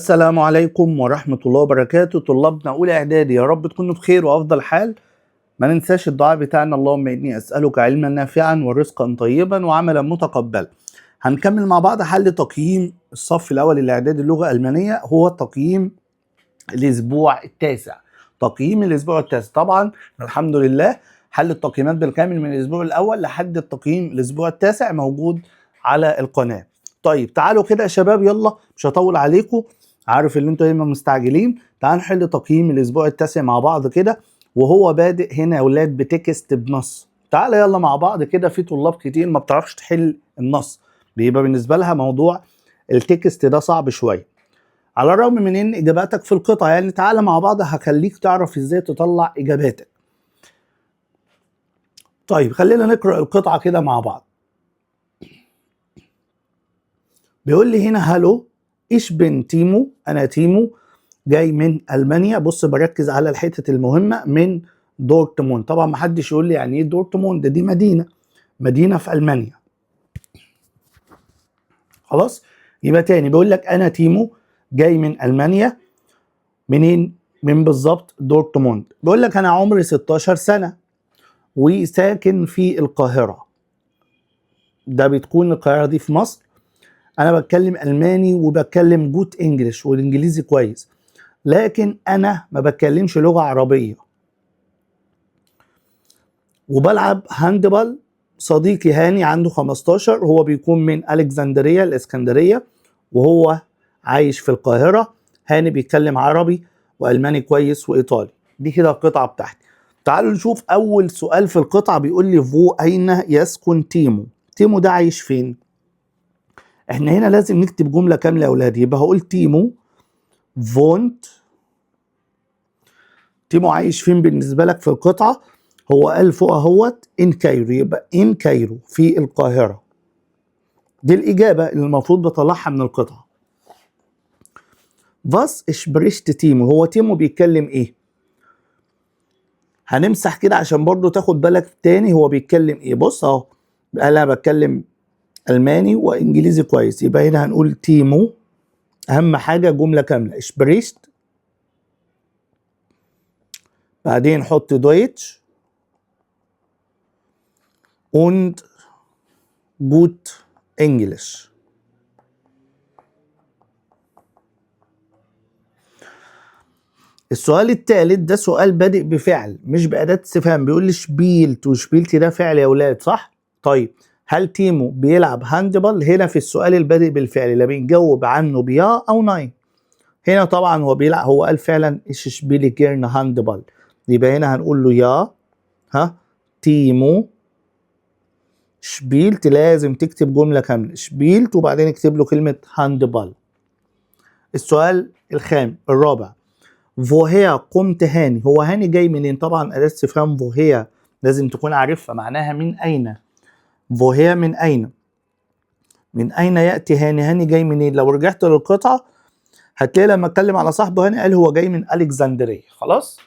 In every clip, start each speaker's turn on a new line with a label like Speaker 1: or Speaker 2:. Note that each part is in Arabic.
Speaker 1: السلام عليكم ورحمة الله وبركاته. طلابنا أولى إعدادي، يا رب تكونوا بخير وأفضل حال. ما ننساش الدعاء بتاعنا، اللهم إني أسألك علما نافعا ورزقا طيبا وعملا متقبلا. هنكمل مع بعض حل تقييم الصف الأول الإعدادي اللغة الألمانية، هو تقييم الأسبوع التاسع. تقييم الأسبوع التاسع طبعا الحمد لله حل التقييمات بالكامل من الأسبوع الأول لحد التقييم الأسبوع التاسع موجود على القناة. طيب تعالوا كده يا شباب، يلا مش هطول عليكم، عارف ان انتوا دايما مستعجلين. تعالوا نحل تقييم الاسبوع التاسع مع بعض كده، وهو بادئ هنا يا اولاد بتكست بنص. تعالى يلا مع بعض كده. في طلاب كتير ما بتعرفش تحل النص، بيبقى بالنسبه لها موضوع التكست ده صعب شويه، على الرغم من ان اجاباتك في القطعه. يعني تعالى مع بعض هخليك تعرف ازاي تطلع اجاباتك. طيب خلينا نقرا القطعه كده مع بعض. بيقول لي هنا هالو ايش بن تيمو، انا تيمو جاي من المانيا. بص بركز على الحته المهمه، من دورتموند. طبعا ما حدش يقول لي يعني ايه دورتموند، دي مدينه في المانيا. خلاص، يبقى تاني بيقول لك انا تيمو جاي من المانيا. منين؟ من بالظبط دورتموند. بيقول لك انا عمري 16 سنه وساكن في القاهره. ده بتكون القاهره دي في مصر. انا بتكلم الماني وبتكلم جود انجلش والانجليزي كويس، لكن انا ما بتكلمش لغه عربيه. وبلعب هاندبال. صديقي هاني عنده 15، هو بيكون من الكسندريه الاسكندريه وهو عايش في القاهره. هاني بيتكلم عربي والماني كويس وايطالي. دي كده القطعه بتاعتي. تعالوا نشوف اول سؤال في القطعه. بيقول لي فو اين يسكن تيمو. تيمو ده عايش فين؟ احنا هنا لازم نكتب جمله كامله يا اولاد. يبقى هقول تيمو فونت. تيمو عايش فين بالنسبه لك في القطعه؟ هو قال فوق اهوت ان كايرو، يبقى ان كايرو في القاهره. دي الاجابه اللي المفروض بطلعها من القطعه. فاس اشبريشت تيمو، هو تيمو بيتكلم ايه؟ هنمسح كده عشان برضو تاخد بالك تاني هو بيتكلم ايه. بص اهو، قال انا بتكلم الماني وانجليزي كويس، يبقى هنا هنقول تيمو. اهم حاجه جمله كامله اشبريشت، بعدين حط دويتش und gut English. السؤال الثالث ده سؤال بادئ بفعل مش بأداة استفهام. بيقول لي شبيلت، وشبيلت ده فعل يا اولاد صح؟ طيب هل تيمو بيلعب هاندبال؟ هنا في السؤال البادئ بالفعل لا بنجاوب عنه بيا او ناين. هنا طبعا هو بيلعب، هو قال فعلا ايش شبيلي جيرن هاندبال، يبقى هنا هنقول له يا تيمو شبيلت. لازم تكتب جملة كاملة شبيلت وبعدين اكتب له كلمة هاندبال. السؤال الرابع، فوهيا قمت هاني. هو هاني جاي منين؟ طبعا أداة استفهام فوهيا لازم تكون عارفها معناها من أين. فوهيا من أين؟ من أين يأتي هاني؟ هاني جاي منين؟ لو رجعت للقطعة هتلاقي لما اتكلم على صاحبه هاني قال هو جاي من ألكسندرية. خلاص،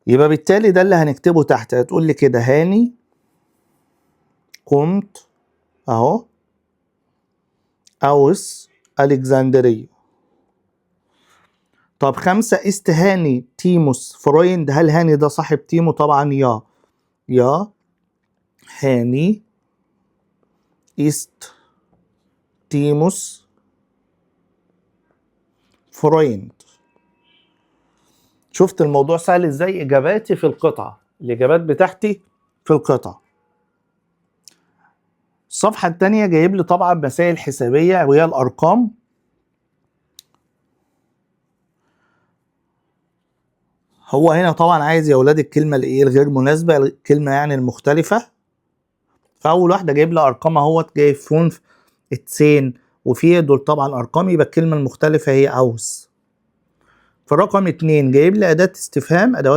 Speaker 1: يبقى بالتالي ده اللي هنكتبه تحت. هتقول لي كده هاني قمت اهو اوس ألكسندرية. طب 5 است هاني تيموس فرويند. هل هاني ده صاحب تيمو؟ طبعا يا هاني است تيموس فرويند. شفت الموضوع سهل ازاي؟ اجاباتي في القطعة، الاجابات بتاعتي في القطعة. الصفحة الثانية جايب لي طبعا مسائل حسابية وهي الارقام. هو هنا طبعا عايز يا اولاد الكلمة الايه الغير مناسبة، الكلمة يعني المختلفة. فاول واحدة جايب لي ارقام اهوت، جايب فونف اتسين وفي دول طبعا ارقام، يبقى الكلمة المختلفة هي اوس. في رقم 2 جايب لي ادوات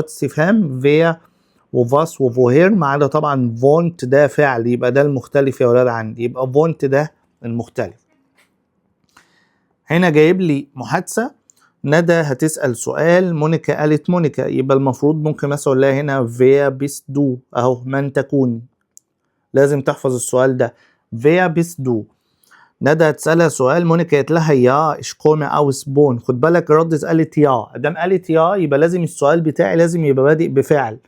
Speaker 1: استفهام فيا وفاس وفوهير، ما عدا طبعا فونت ده فعل، يبقى ده المختلف يا ولاد عندي، يبقى فونت ده المختلف. هنا جايب لي محادثة، ندى هتسأل سؤال، مونيكا قالت مونيكا، يبقى المفروض ممكن مثلا اقول لها هنا فيا بيس دو اهو من تكون. لازم تحفظ السؤال ده فيا بيس دو. ندى هتسألها سؤال، مونيكا قالت لها يا اشكومي او سبون. خد بالك الرد قالت يا، ادام قالت يا يبقى لازم السؤال بتاعي لازم يبقى بادئ بفعل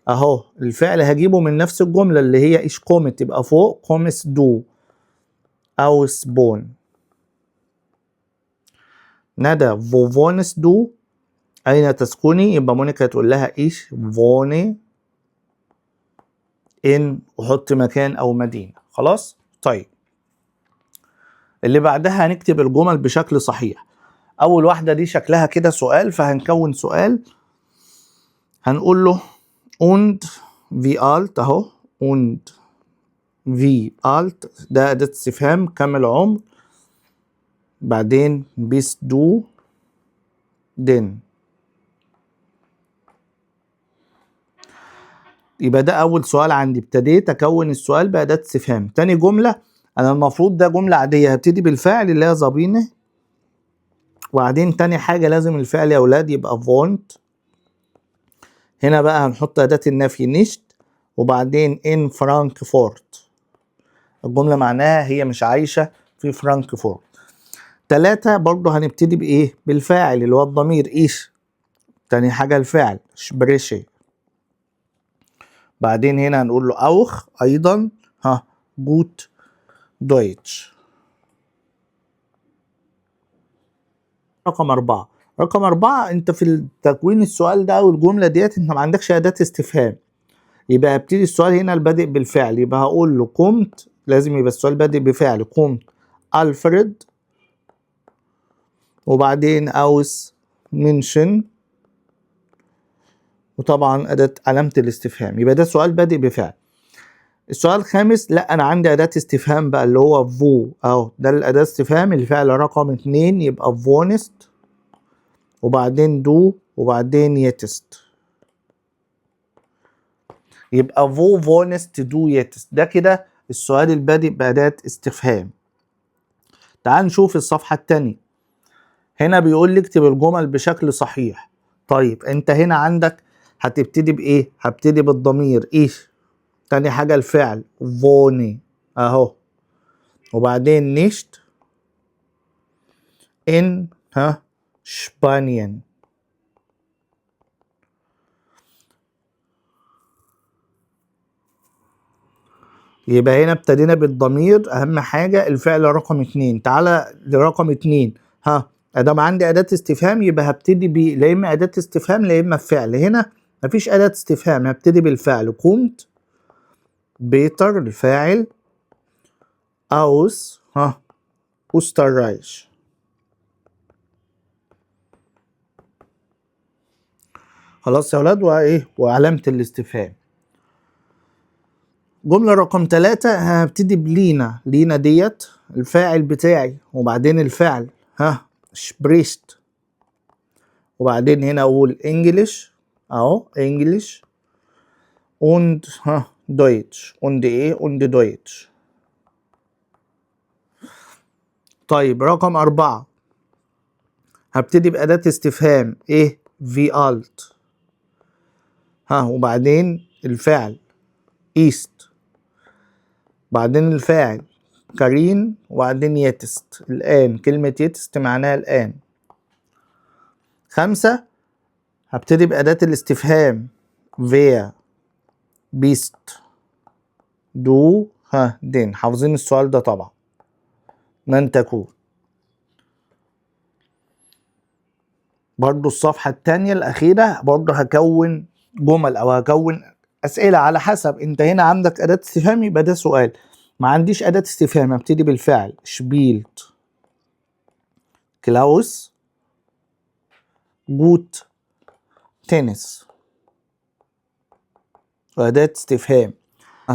Speaker 1: اهو. الفعل هجيبه من نفس الجملة اللي هي اشكومي، تبقى فوق كومس دو او سبون. ندى فوفونس دو، اين تسكني؟ يبقى مونيكا تقول لها ايش فوني ان، وحط مكان او مدينة. خلاص طيب، اللي بعدها هنكتب الجمل بشكل صحيح. اول واحدة دي شكلها كده سؤال، فهنكون سؤال هنقول له und wie alt اهو، und wie alt ده أداة استفهام كم العمر، بعدين bist du denn. يبقى ده أول سؤال عندي، ابتديت أكون السؤال بأداة استفهام. تاني جملة أنا المفروض ده جملة عادية هبتدي بالفعل اللي هي زابينه، وبعدين تاني حاجة لازم الفعل يا أولاد يبقى فونت. هنا بقى هنحط أداة النفي نيشت، وبعدين إن فرانكفورت، الجملة معناها هي مش عايشة في فرانكفورت. 3 برضه هنبتدي بإيه؟ بالفاعل اللي هو الضمير إيش. تاني حاجة الفعل شبريشي، بعدين هنا هنقول له أوخ أيضا جوت دويتش. رقم 4 أنت في التكوين السؤال ده أو الجملة ديت أنت ما عندكش أداة استفهام، يبقى هبتدي السؤال هنا البادئ بالفعل، يبقى هقول له قمت، لازم يبقى السؤال بادئ بفعل، قمت ألفريد، وبعدين أوس منشن، وطبعا أداة علامة الاستفهام، يبقى ده سؤال بادئ بفعل. السؤال الخامس لا أنا عندي أداة استفهام بقى اللي هو فو أهو، ده الأداة استفهام الفعل رقم 2 يبقى فونست، وبعدين دو، وبعدين يتست، يبقى فو فونست دو يتست. ده كده السؤال البادئ بأداة استفهام. تعال نشوف الصفحة التانية، هنا بيقول لي اكتب الجمل بشكل صحيح. طيب انت هنا عندك هتبتدي بايه؟ هبتدي بالضمير ايش، تاني حاجة الفعل فوني اهو، وبعدين نيشت ان شبانيان. يبقى هنا ابتدينا بالضمير، اهم حاجة الفعل رقم 2. تعالى لرقم 2 ادام عندي اداة استفهام يبقى هبتدي ب لا اما اداة استفهام لا اما فعل. هنا مفيش اداة استفهام، هبتدي بالفعل قمت بيتر الفاعل، اوس اوسترايش. خلاص يا ولاد، وايه وعلامة الاستفهام. جملة رقم 3 هبتدي بلينا، لينا ديت الفاعل بتاعي، وبعدين الفعل شبريست، وبعدين هنا اقول انجلش اهو انجلش، und دويتش، und ايه und دويتش. طيب رقم 4 هبتدي بأداة استفهام ايه في alt وبعدين الفعل ايست، بعدين الفاعل كارين، وبعدين يتست الآن، كلمة يتست معناها الآن. 5 هبتدي بأداة الاستفهام wer bist du den، حافظين السؤال ده طبعا، من تكون. برضو الصفحة التانية الأخيرة برضو هكون جمل أو هكون أسئلة على حسب أنت هنا عندك أداة استفهام يبقى ده سؤال، ما عنديش أداة استفهام هبتدي بالفعل شبيلت كلاوس جوت تنس، وأداة استفهام.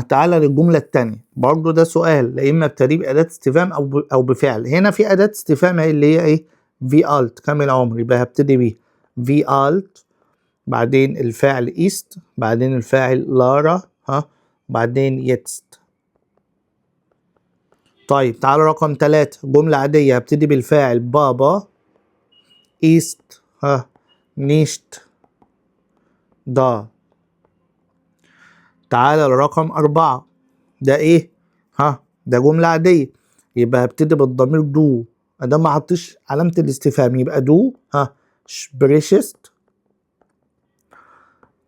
Speaker 1: تعالى للجملة التانية برضو ده سؤال، لا إما ابتدي بأداة استفهام أو بفعل. هنا في أداة استفهام اللي هي إيه في alt كم العمر، يبقى هبتدي بيه في alt، بعدين الفعل إيست، بعدين الفاعل لارا بعدين يتست. طيب تعالى رقم 3 جملة عادية هبتدي بالفاعل بابا إيست نيشت دا. تعالى لرقم 4 ده إيه ده جملة عادية يبقى هبتدي بالضمير دو، ادام ما حطيش علامة الاستفهام يبقى دو sprichst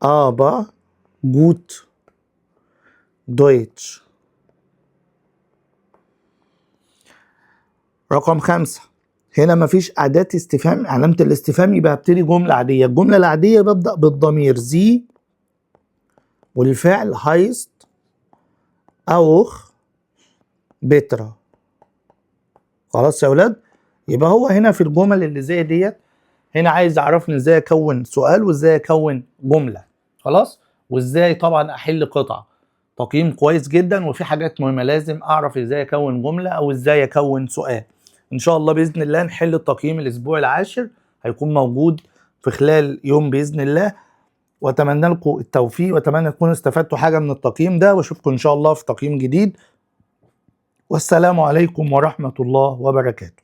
Speaker 1: aber gut Deutsch. رقم 5 هنا مفيش أداة استفهام، علامة الاستفهام، يبقى هبتدي جملة عادية. الجملة العادية ببدأ بالضمير زي والفعل heißt auch بترا. خلاص يا ولاد؟ يبقى هو هنا في الجمل اللي زي ديت هنا عايز يعرفني ازاي اكون سؤال وازاي اكون جملة، خلاص، وازاي طبعا احل قطعة. تقييم كويس جدا، وفي حاجات مهمة لازم اعرف ازاي اكون جملة او ازاي اكون سؤال. ان شاء الله باذن الله نحل التقييم الاسبوع العاشر، هيكون موجود في خلال يوم باذن الله. واتمنى لكم التوفيق، واتمنى تكونوا استفدتوا حاجة من التقييم ده، واشوفكم ان شاء الله في تقييم جديد. والسلام عليكم ورحمة الله وبركاته.